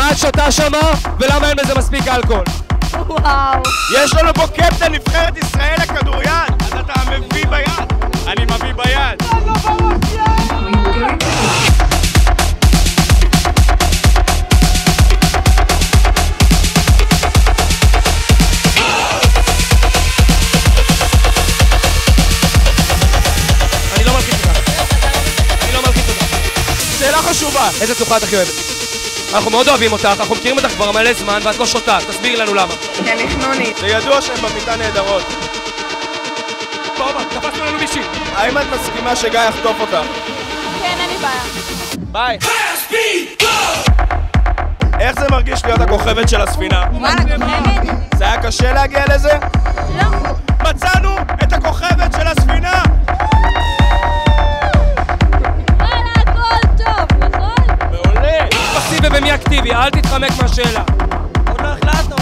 מה את שותה שמה? ולמה אין בזה מספיק אלכוהול? וואו. יש לנו פה קפטן נבחרת ישראל לכדוריד, אז אתה מביא ביד. אני מביא ביד. אני לא מלחיץ אותך. שאלה חשובה. איזה צוחה את הכי אוהבת? אנחנו מאוד אוהבים אותך, אנחנו מכירים אותך כבר מלא זמן ואת לא שותה, תסבירי לנו למה. כן, חנונית. זה ידוע שהן במיטה נהדרות. בואו, תפסנו לנו מישהי. האם את מסכימה שגיא יחטוף אותך? כן, אין לי בעיה. ביי. איך זה מרגיש להיות הכוכבת של הספינה? וואלה, כוכבת? זה היה קשה להגיע לזה? לא. מצאנו את הכוכבת של הספינה! וואלה, הכל טוב, נכון? מעולה! פסיבי ומי אקטיבי, אל תתחמק מהשאלה. עוד לא החלטנו.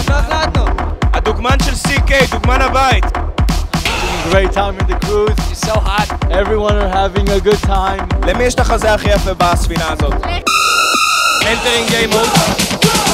הדוגמן של CK, דוגמן הבית. Great time in the cruise. It's so hot. Everyone are having a good time. למי יש את החזה הכי יפה בספינה הזאת? Entering game mode.